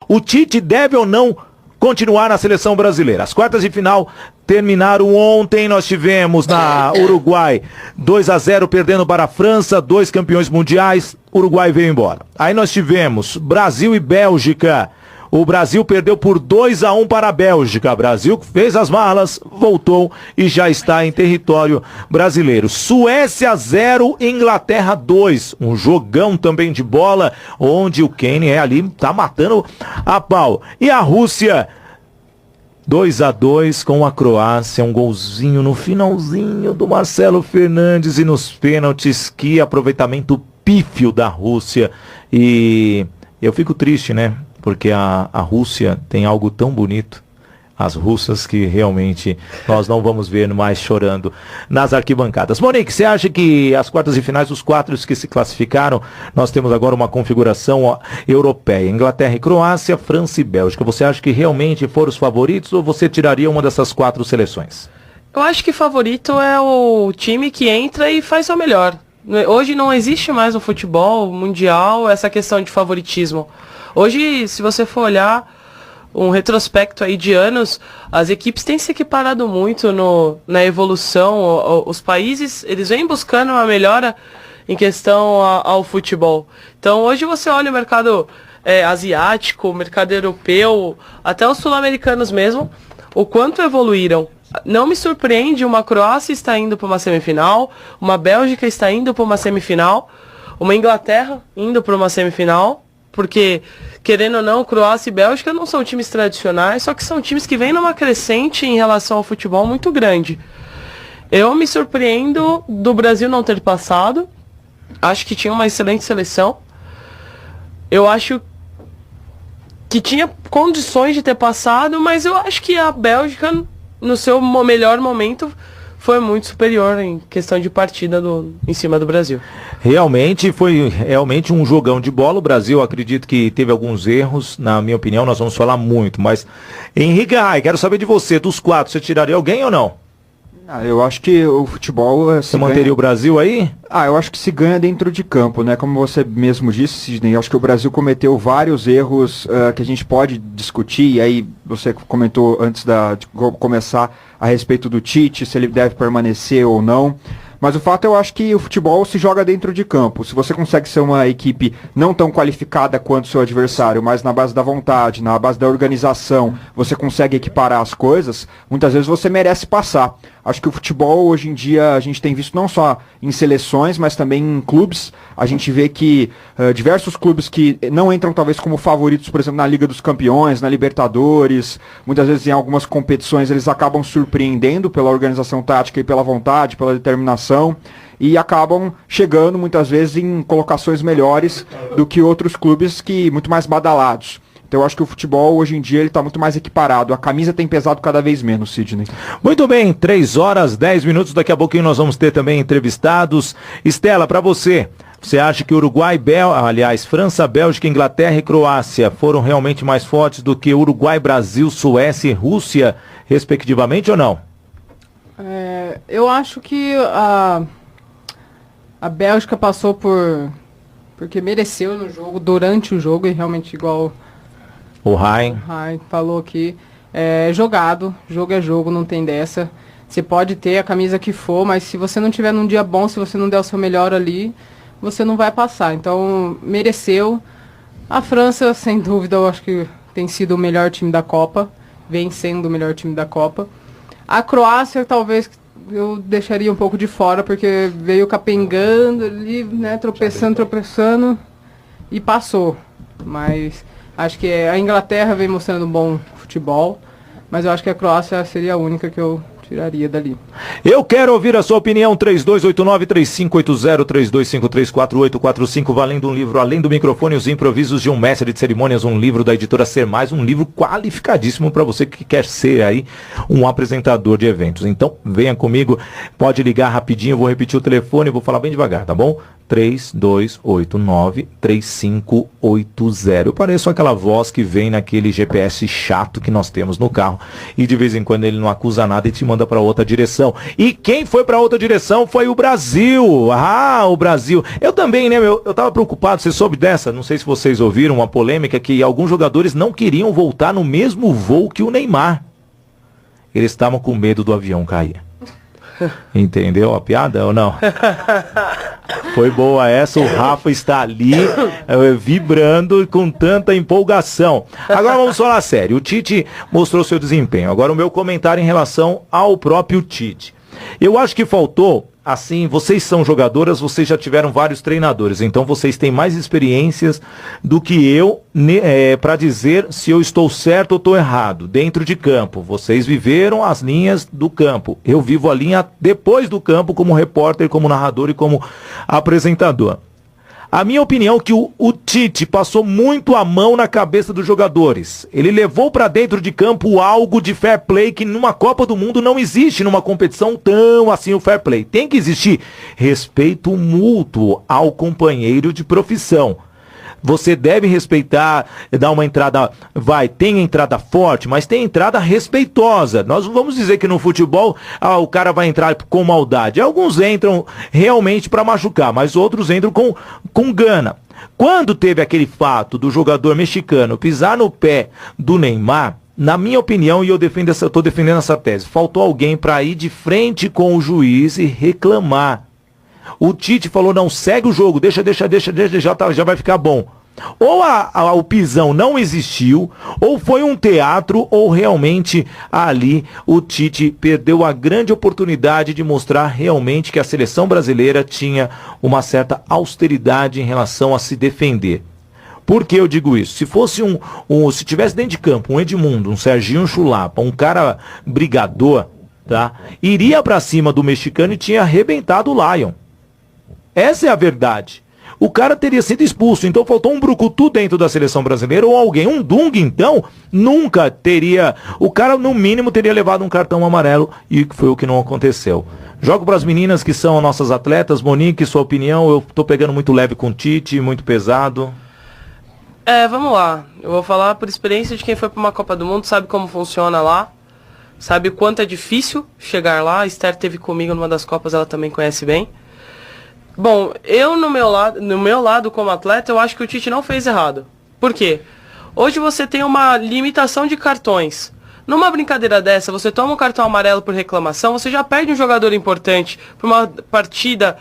O Tite deve ou não continuar na seleção brasileira? As quartas de final terminaram ontem. Nós tivemos na Uruguai 2-0 perdendo para a França, 2 campeões mundiais. Uruguai veio embora. Aí nós tivemos Brasil e Bélgica. O Brasil perdeu por 2-1 para a Bélgica. O Brasil fez as malas, voltou e já está em território brasileiro. Suécia 0, Inglaterra 2. Um jogão também de bola, onde o Kane ali tá matando a pau. E a Rússia 2-2 com a Croácia, um golzinho no finalzinho do Marcelo Fernandes e nos pênaltis. Que aproveitamento pífio da Rússia. E eu fico triste, né? Porque a Rússia tem algo tão bonito, as russas, que realmente nós não vamos ver mais chorando nas arquibancadas. Monique, você acha que as quartas de finais, os 4 que se classificaram, nós temos agora uma configuração europeia, Inglaterra e Croácia, França e Bélgica. Você acha que realmente foram os favoritos ou você tiraria uma dessas 4 seleções? Eu acho que favorito é o time que entra e faz o melhor. Hoje não existe mais no futebol mundial essa questão de favoritismo. Hoje, se você for olhar um retrospecto aí de anos, as equipes têm se equiparado muito na evolução. Os países, eles vêm buscando uma melhora em questão ao futebol. Então, hoje você olha o mercado asiático, o mercado europeu, até os sul-americanos mesmo, o quanto evoluíram. Não me surpreende uma Croácia estar indo para uma semifinal, uma Bélgica está indo para uma semifinal, uma Inglaterra indo para uma semifinal, porque, querendo ou não, Croácia e Bélgica não são times tradicionais, só que são times que vêm numa crescente em relação ao futebol muito grande. Eu me surpreendo do Brasil não ter passado, acho que tinha uma excelente seleção, eu acho que tinha condições de ter passado, mas eu acho que a Bélgica, no seu melhor momento, foi muito superior em questão de partida em cima do Brasil. Realmente, foi um jogão de bola. O Brasil, acredito que teve alguns erros, na minha opinião, nós vamos falar muito, mas Henrique, quero saber de você, dos 4, você tiraria alguém ou não? Eu acho que o futebol... Você manteria o Brasil aí? Eu acho que se ganha dentro de campo, né? Como você mesmo disse, Sidney, eu acho que o Brasil cometeu vários erros que a gente pode discutir, e aí você comentou antes de começar a respeito do Tite, se ele deve permanecer ou não. Mas o fato, eu acho que o futebol se joga dentro de campo. Se você consegue ser uma equipe não tão qualificada quanto o seu adversário, mas na base da vontade, na base da organização, você consegue equiparar as coisas, muitas vezes você merece passar. Acho que o futebol, hoje em dia, a gente tem visto não só em seleções, mas também em clubes. A gente vê que diversos clubes que não entram talvez como favoritos, por exemplo, na Liga dos Campeões, na Libertadores, muitas vezes em algumas competições eles acabam surpreendendo pela organização tática e pela vontade, pela determinação, e acabam chegando muitas vezes em colocações melhores do que outros clubes muito mais badalados. Então eu acho que o futebol hoje em dia ele está muito mais equiparado. A camisa tem pesado cada vez menos, Sidney. Muito bem, 3h10. Daqui a pouquinho nós vamos ter também entrevistados. Estela, para você acha que Uruguai, França, Bélgica, Inglaterra e Croácia foram realmente mais fortes do que Uruguai, Brasil, Suécia e Rússia, respectivamente, ou não? Eu acho que a Bélgica passou porque mereceu no jogo, durante o jogo, e realmente igual o Rai falou aqui, jogo é jogo, não tem dessa. Você pode ter a camisa que for, mas se você não tiver num dia bom, se você não der o seu melhor ali, você não vai passar. Então, mereceu. A França, sem dúvida, eu acho que tem sido o melhor time da Copa, vem sendo o melhor time da Copa. A Croácia, talvez, eu deixaria um pouco de fora, porque veio capengando ali, né, tropeçando, e passou. Mas acho que a Inglaterra vem mostrando um bom futebol, mas eu acho que a Croácia seria a única que eu tiraria dali. Eu quero ouvir a sua opinião, 3289-3580, 3253-4845, valendo um livro Além do Microfone, os improvisos de um mestre de cerimônias, um livro da editora Ser Mais, um livro qualificadíssimo para você que quer ser aí um apresentador de eventos. Então, venha comigo, pode ligar rapidinho, eu vou repetir o telefone, vou falar bem devagar, tá bom? 3289-3580. Eu pareço aquela voz que vem naquele GPS chato que nós temos no carro e de vez em quando ele não acusa nada e te manda para outra direção. E quem foi para outra direção foi o Brasil. Ah, o Brasil. Eu também, né, eu tava preocupado, você soube dessa? Não sei se vocês ouviram uma polêmica que alguns jogadores não queriam voltar no mesmo voo que o Neymar. Eles estavam com medo do avião cair. Entendeu a piada ou não? Foi boa essa, o Rafa está ali vibrando com tanta empolgação. Agora vamos falar sério, o Tite mostrou seu desempenho. Agora o meu comentário em relação ao próprio Tite. Eu acho que faltou, assim, vocês são jogadoras, vocês já tiveram vários treinadores, então vocês têm mais experiências do que eu para dizer se eu estou certo ou estou errado. Dentro de campo, vocês viveram as linhas do campo. Eu vivo a linha depois do campo como repórter, como narrador e como apresentador. A minha opinião é que o Tite passou muito a mão na cabeça dos jogadores. Ele levou para dentro de campo algo de fair play que numa Copa do Mundo não existe, numa competição tão assim o fair play. Tem que existir respeito mútuo ao companheiro de profissão. Você deve respeitar, dar uma entrada, tem entrada forte, mas tem entrada respeitosa. Nós não vamos dizer que no futebol o cara vai entrar com maldade. Alguns entram realmente para machucar, mas outros entram com gana. Quando teve aquele fato do jogador mexicano pisar no pé do Neymar, na minha opinião, e eu estou defendendo essa tese, faltou alguém para ir de frente com o juiz e reclamar. O Tite falou, não, segue o jogo, deixa, já vai ficar bom. Ou o pisão não existiu, ou foi um teatro, ou realmente ali o Tite perdeu a grande oportunidade de mostrar realmente que a seleção brasileira tinha uma certa austeridade em relação a se defender. Por que eu digo isso? Se fosse se tivesse dentro de campo um Edmundo, um Serginho Chulapa, um cara brigador, tá? Iria pra cima do mexicano e tinha arrebentado o Lion. Essa é a verdade. O cara teria sido expulso, então faltou um brucutu dentro da seleção brasileira ou alguém, um Dunga então, nunca teria, o cara no mínimo teria levado um cartão amarelo e foi o que não aconteceu. Jogo para as meninas que são nossas atletas. Monique, sua opinião? Eu tô pegando muito leve com o Tite, muito pesado. Vamos lá, eu vou falar por experiência de quem foi para uma Copa do Mundo, sabe como funciona lá, sabe o quanto é difícil chegar lá. A Esther teve comigo numa das Copas, ela também conhece bem. Bom, eu no meu lado como atleta, eu acho que o Tite não fez errado. Por quê? Hoje você tem uma limitação de cartões. Numa brincadeira dessa, você toma um cartão amarelo por reclamação, você já perde um jogador importante para uma partida,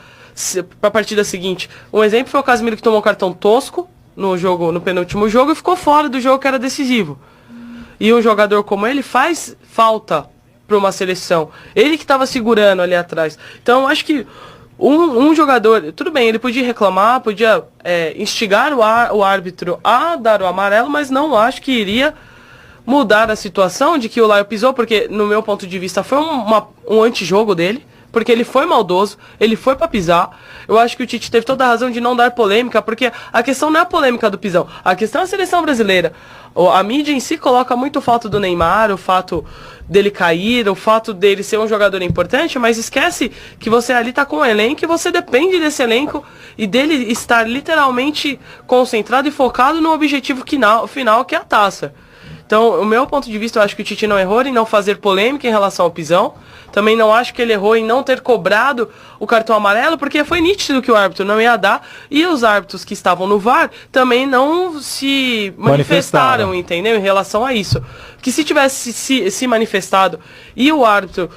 para a partida seguinte. Um exemplo foi o Casemiro, que tomou um cartão tosco no penúltimo jogo e ficou fora do jogo que era decisivo. E um jogador como ele faz falta para uma seleção. Ele que estava segurando ali atrás. Então, eu acho que um jogador, tudo bem, ele podia reclamar, podia instigar o árbitro a dar o amarelo, mas não acho que iria mudar a situação de que o Lion pisou, porque no meu ponto de vista foi um antijogo dele, porque ele foi maldoso, ele foi pra pisar. Eu acho que o Tite teve toda a razão de não dar polêmica, porque a questão não é a polêmica do pisão, a questão é a seleção brasileira. A mídia em si coloca muito o fato do Neymar, o fato dele cair, o fato dele ser um jogador importante, mas esquece que você ali tá com um elenco e você depende desse elenco e dele estar literalmente concentrado e focado no objetivo final, que é a taça. Então, o meu ponto de vista, eu acho que o Tite não errou em não fazer polêmica em relação ao pisão. Também não acho que ele errou em não ter cobrado o cartão amarelo, porque foi nítido que o árbitro não ia dar. E os árbitros que estavam no VAR também não se manifestaram, entendeu? Em relação a isso. Que se tivesse se manifestado e o árbitro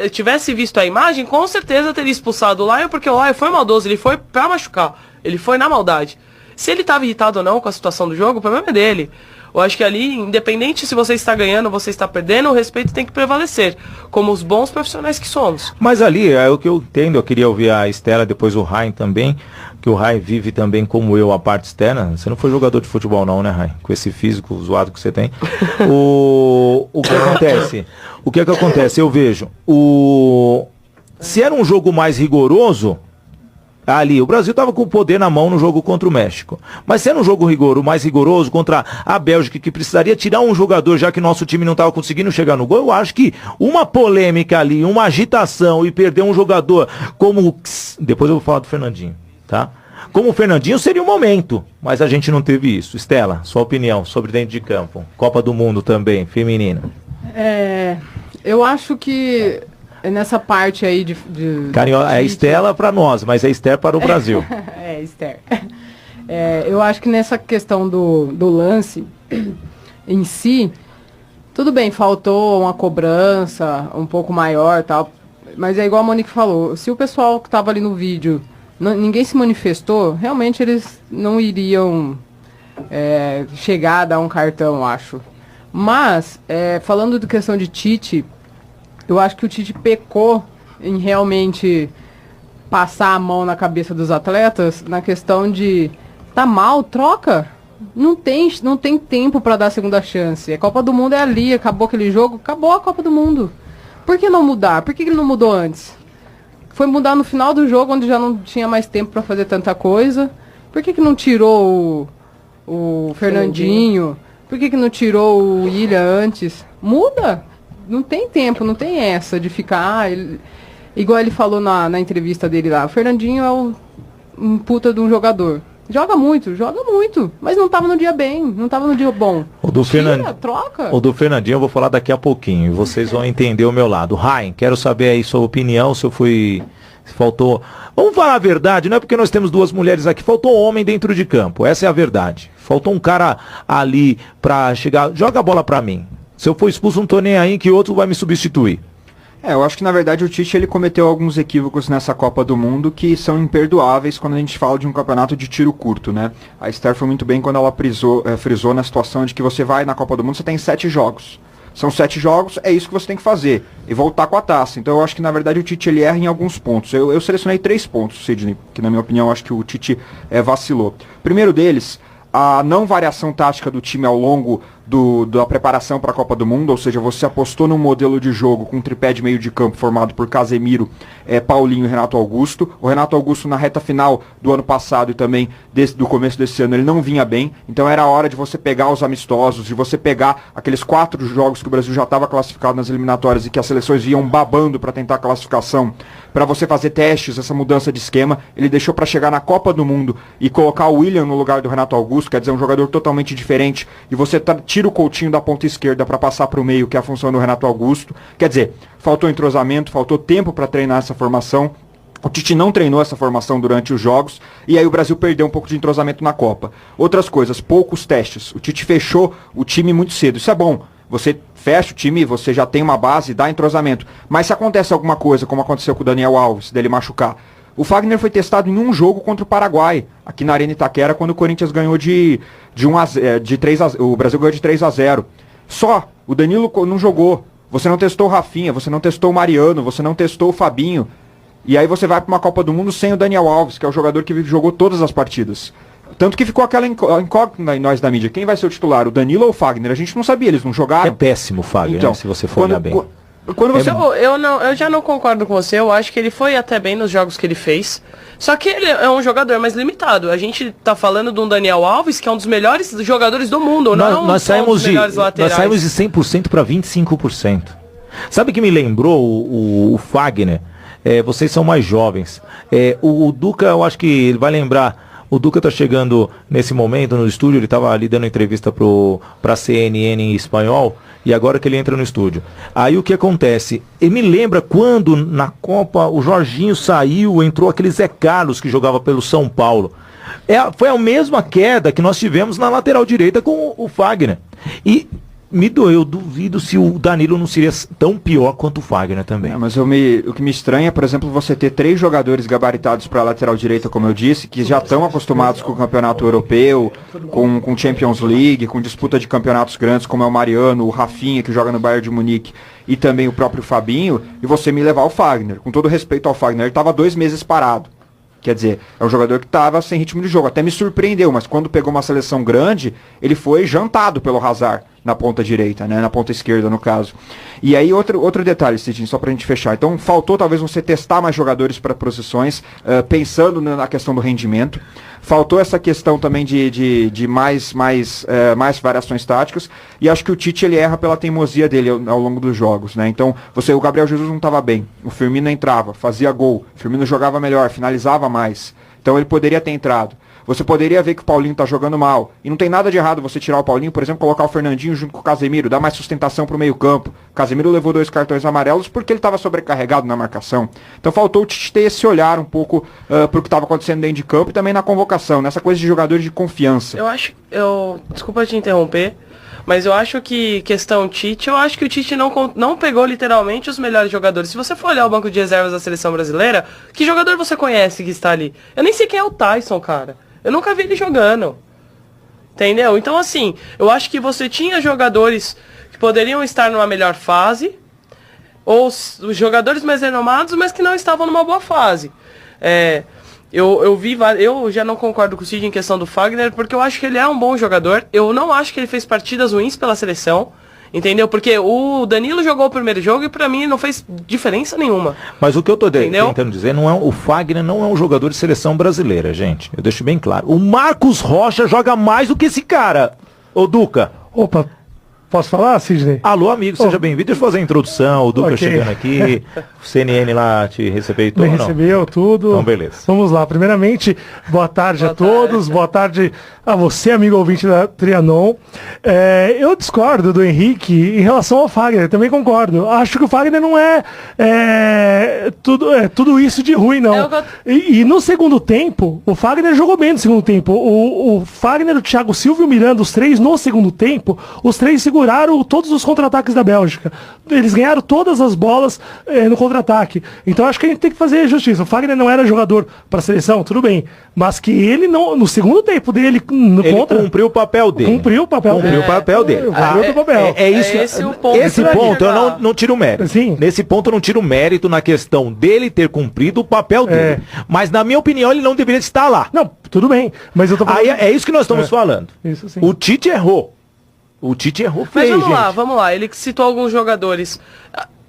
tivesse visto a imagem, com certeza teria expulsado o Lion, porque o Lion foi maldoso, ele foi pra machucar. Ele foi na maldade. Se ele estava irritado ou não com a situação do jogo, o problema é dele. Eu acho que ali, independente se você está ganhando ou você está perdendo, o respeito tem que prevalecer, como os bons profissionais que somos. Mas ali, é o que eu entendo, eu queria ouvir a Estela, depois o Rai também, que o Rai vive também como eu a parte externa. Você não foi jogador de futebol não, né, Rai? Com esse físico zoado que você tem. O que acontece? O que acontece? Eu vejo, se era um jogo mais rigoroso, ali, o Brasil estava com o poder na mão no jogo contra o México. Mas sendo um jogo mais rigoroso contra a Bélgica, que precisaria tirar um jogador, já que nosso time não estava conseguindo chegar no gol, eu acho que uma polêmica ali, uma agitação e perder um jogador como... Depois eu vou falar do Fernandinho. tá? Como o Fernandinho seria um momento, mas a gente não teve isso. Estela, sua opinião sobre dentro de campo. Copa do Mundo também, feminina. Eu acho que nessa parte aí de É Estela para nós, mas é Esther para o Brasil. Esther. Eu acho que nessa questão do lance em si, tudo bem, faltou uma cobrança um pouco maior, tal, mas é igual a Monique falou, se o pessoal que estava ali no vídeo, ninguém se manifestou, realmente eles não iriam chegar a dar um cartão, acho. Mas, falando de questão de Tite, eu acho que o Tite pecou em realmente passar a mão na cabeça dos atletas na questão de tá mal, troca. Não tem tempo para dar a segunda chance. A Copa do Mundo é ali, acabou aquele jogo, acabou a Copa do Mundo. Por que não mudar? Por que ele não mudou antes? Foi mudar no final do jogo, onde já não tinha mais tempo para fazer tanta coisa. Por que não tirou o Fernandinho? Por que não tirou o William antes? Muda! Não tem tempo, não tem essa de ficar... igual ele falou na entrevista dele lá. O Fernandinho é um puta de um jogador. Joga muito, mas não tava no dia bem, não tava no dia bom. Troca. O do Fernandinho eu vou falar daqui a pouquinho, e vocês vão entender o meu lado. Rain, quero saber aí sua opinião, se faltou... Vamos falar a verdade, não é porque nós temos duas mulheres aqui, faltou homem dentro de campo, essa é a verdade. Faltou um cara ali pra chegar, joga a bola pra mim. Se eu for expulso, não tô nem aí que outro vai me substituir. Eu acho que na verdade o Tite ele cometeu alguns equívocos nessa Copa do Mundo que são imperdoáveis quando a gente fala de um campeonato de tiro curto, né? A Esther foi muito bem quando ela frisou na situação de que você vai na Copa do Mundo, você tem 7 jogos. São 7 jogos, é isso que você tem que fazer. E voltar com a taça. Então eu acho que na verdade o Tite ele erra em alguns pontos. Eu selecionei 3 pontos, Sidney, que na minha opinião eu acho que o Tite vacilou. Primeiro deles, a não variação tática do time ao longo da preparação para a Copa do Mundo, ou seja, você apostou num modelo de jogo com um tripé de meio de campo formado por Casemiro, Paulinho e Renato Augusto. O Renato Augusto na reta final do ano passado e também do começo desse ano ele não vinha bem, então era a hora de você pegar os amistosos, de você pegar aqueles 4 jogos que o Brasil já estava classificado nas eliminatórias e que as seleções iam babando para tentar a classificação, para você fazer testes, essa mudança de esquema. Ele deixou para chegar na Copa do Mundo e colocar o William no lugar do Renato Augusto, quer dizer, um jogador totalmente diferente, e você tira o Coutinho da ponta esquerda para passar para o meio, que é a função do Renato Augusto. Quer dizer, faltou entrosamento, faltou tempo para treinar essa formação. O Tite não treinou essa formação durante os jogos, e aí o Brasil perdeu um pouco de entrosamento na Copa. Outras coisas, poucos testes. O Tite fechou o time muito cedo, isso é bom. Você fecha o time, você já tem uma base, dá entrosamento. Mas se acontece alguma coisa, como aconteceu com o Daniel Alves, dele machucar, o Fagner foi testado em um jogo contra o Paraguai, aqui na Arena Itaquera, quando o Corinthians ganhou o Brasil ganhou de 3-0. Só, o Danilo não jogou. Você não testou o Rafinha, você não testou o Mariano, você não testou o Fabinho. E aí você vai para uma Copa do Mundo sem o Daniel Alves, que é o jogador que jogou todas as partidas. Tanto que ficou aquela incógnita em nós da mídia. Quem vai ser o titular, o Danilo ou o Fagner? A gente não sabia, eles não jogaram. É péssimo o Fagner, então, se você for olhar bem. Quando você... eu já não concordo com você. Eu acho que ele foi até bem nos jogos que ele fez. Só que ele é um jogador mais limitado. A gente tá falando de um Daniel Alves, que é um dos melhores jogadores do mundo. Nós saímos de 100% para 25%. Sabe que me lembrou o Fagner? Vocês são mais jovens. O Duca, eu acho que ele vai lembrar. O Duca tá chegando nesse momento no estúdio, ele tava ali dando entrevista pra CNN em espanhol, e agora que ele entra no estúdio. Aí o que acontece? Ele me lembra quando na Copa o Jorginho saiu, entrou aquele Zé Carlos que jogava pelo São Paulo. Foi a mesma queda que nós tivemos na lateral direita com o Fagner. E eu duvido se o Danilo não seria tão pior quanto o Fagner também. Mas o que me estranha é, por exemplo, você ter 3 jogadores gabaritados para a lateral direita, como eu disse, que já estão acostumados com o campeonato europeu, com Champions League, com disputa de campeonatos grandes, como é o Mariano, o Rafinha, que joga no Bayern de Munique, e também o próprio Fabinho, e você me levar o Fagner. Com todo respeito ao Fagner, ele estava 2 meses parado. Quer dizer, é um jogador que estava sem ritmo de jogo. Até me surpreendeu, mas quando pegou uma seleção grande, ele foi jantado pelo Hazard na ponta direita, né? Na ponta esquerda, no caso. E aí, outro detalhe, Cidinho, só pra gente fechar. Então, faltou talvez você testar mais jogadores para posições, pensando na questão do rendimento. Faltou essa questão também de mais variações táticas. E acho que o Tite ele erra pela teimosia dele ao longo dos jogos, né? Então, o Gabriel Jesus não estava bem. O Firmino entrava, fazia gol. O Firmino jogava melhor, finalizava mais. Então ele poderia ter entrado. Você poderia ver que o Paulinho tá jogando mal. E não tem nada de errado você tirar o Paulinho, por exemplo, colocar o Fernandinho junto com o Casemiro, dar mais sustentação pro meio-campo. O Casemiro levou 2 cartões amarelos porque ele estava sobrecarregado na marcação. Então faltou o Tite ter esse olhar um pouco pro que estava acontecendo dentro de campo e também na convocação, nessa coisa de jogadores de confiança. Desculpa te interromper, mas eu acho que questão Tite, eu acho que o Tite não pegou literalmente os melhores jogadores. Se você for olhar o banco de reservas da seleção brasileira, que jogador você conhece que está ali? Eu nem sei quem é o Tyson, cara. Eu nunca vi ele jogando. Entendeu? Então, assim, eu acho que você tinha jogadores que poderiam estar numa melhor fase, ou os jogadores mais renomados, mas que não estavam numa boa fase. Eu já não concordo com o Cid em questão do Fagner, porque eu acho que ele é um bom jogador. Eu não acho que ele fez partidas ruins pela seleção. Entendeu? Porque o Danilo jogou o primeiro jogo e pra mim não fez diferença nenhuma. Mas o que eu tô tentando dizer, o Fagner não é um jogador de seleção brasileira, gente. Eu deixo bem claro. O Marcos Rocha joga mais do que esse cara, ô Duca. Opa, posso falar, Sidney? Alô, amigo, seja bem-vindo. Deixa eu fazer a introdução, o Duca chegando aqui, o CNN lá te recebeu Me recebeu tudo. Então, beleza. Vamos lá. Primeiramente, boa tarde a todos. Boa tarde a você, amigo ouvinte da Trianon. Eu discordo do Henrique em relação ao Fagner, também concordo. Acho que o Fagner não é tudo isso de ruim, não. E no segundo tempo, o Fagner jogou bem no segundo tempo. O Fagner, o Thiago Silva e o Miranda, os três no segundo tempo, os três seguraram todos os contra-ataques da Bélgica. Eles ganharam todas as bolas no contra-ataque. Então acho que a gente tem que fazer justiça. O Fagner não era jogador para a seleção, tudo bem. Mas que ele, no segundo tempo dele, cumpriu o papel dele. Cumpriu o papel dele. Esse ponto eu não tiro o mérito. Sim. Nesse ponto eu não tiro o mérito na questão dele ter cumprido o papel dele. Mas na minha opinião ele não deveria estar lá. Não, tudo bem. Mas eu tô falando... É isso que nós estamos falando. Isso sim. O Tite errou. Mas vamos lá. Ele citou alguns jogadores.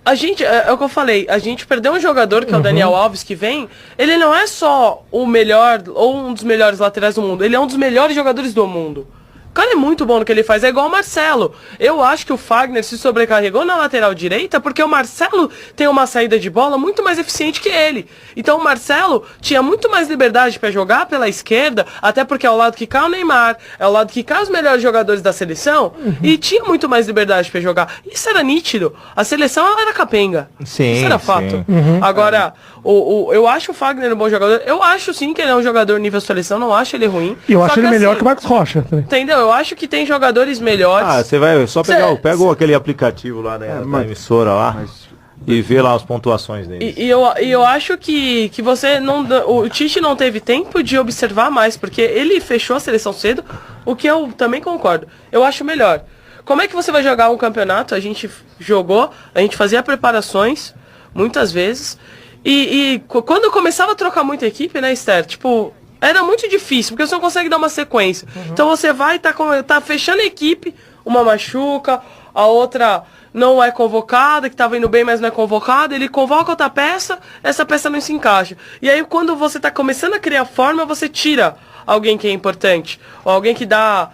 A gente, é o que eu falei, a gente perdeu um jogador, que é o Daniel Alves, que vem, ele não é só o melhor, ou um dos melhores laterais do mundo, ele é um dos melhores jogadores do mundo. O cara é muito bom no que ele faz, é igual o Marcelo. Eu acho que o Fagner se sobrecarregou na lateral direita porque o Marcelo tem uma saída de bola muito mais eficiente que ele. Então o Marcelo tinha muito mais liberdade para jogar pela esquerda, até porque é o lado que cai o Neymar, é o lado que cai os melhores jogadores da seleção, e tinha muito mais liberdade para jogar. Isso era nítido. A seleção ela era capenga. Sim, isso era fato. Agora, eu acho o Fagner um bom jogador. Eu acho sim que ele é um jogador nível seleção, não acho ele ruim. E eu acho ele melhor que o Marcos Rocha também. Entendeu? Eu acho que tem jogadores melhores. Você vai só pega aquele aplicativo lá, né, da emissora lá, e vê lá as pontuações dele. E eu acho que você não... O Tite não teve tempo de observar mais, porque ele fechou a seleção cedo, o que eu também concordo. Eu acho melhor. Como é que você vai jogar um campeonato? A gente fazia preparações, muitas vezes, e quando começava a trocar muita equipe, né, Esther? Tipo... Era muito difícil, porque você não consegue dar uma sequência. Então você vai tá fechando a equipe, uma machuca, a outra não é convocada, que estava indo bem, mas não é convocada, ele convoca outra peça, essa peça não se encaixa. E aí quando você está começando a criar forma, você tira alguém que é importante, ou alguém que dá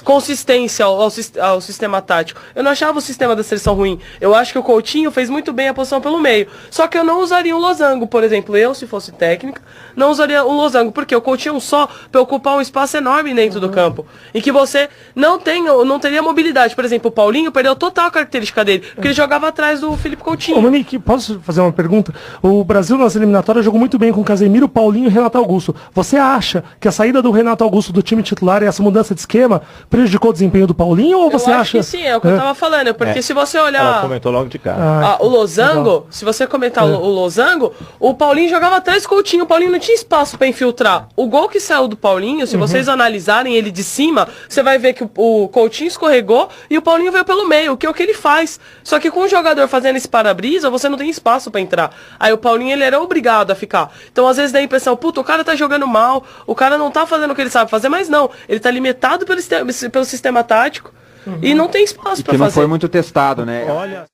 consistência ao sistema tático. Eu não achava o sistema da seleção ruim. Eu acho que o Coutinho fez muito bem a posição pelo meio. Só que eu não usaria o losango, por exemplo. Eu, se fosse técnica, não usaria o losango, porque o Coutinho só para ocupar um espaço enorme dentro do campo. E que você não teria mobilidade. Por exemplo, o Paulinho perdeu total a característica dele, porque ele jogava atrás do Felipe Coutinho. Ô, Monique, posso fazer uma pergunta? O Brasil nas eliminatórias jogou muito bem com Casemiro, Paulinho e Renato Augusto. Você acha que a saída do Renato Augusto do time titular e essa mudança de esquema prejudicou o desempenho do Paulinho, ou você acha? Que sim, é o que eu tava falando, porque se você olhar... Ela comentou logo de cara. O losango, se você comentar o losango, o Paulinho jogava atrás do Coutinho, o Paulinho não tinha espaço para infiltrar. O gol que saiu do Paulinho, se vocês analisarem ele de cima, você vai ver que o Coutinho escorregou e o Paulinho veio pelo meio, que é o que ele faz. Só que com o jogador fazendo esse para-brisa, você não tem espaço para entrar. Aí o Paulinho, ele era obrigado a ficar. Então às vezes dá a impressão, puta, o cara tá jogando mal, o cara não tá fazendo o que ele sabe fazer, mas não, ele tá limitado pelo sistema tático e não tem espaço para fazer. Que não foi muito testado, né? Olha...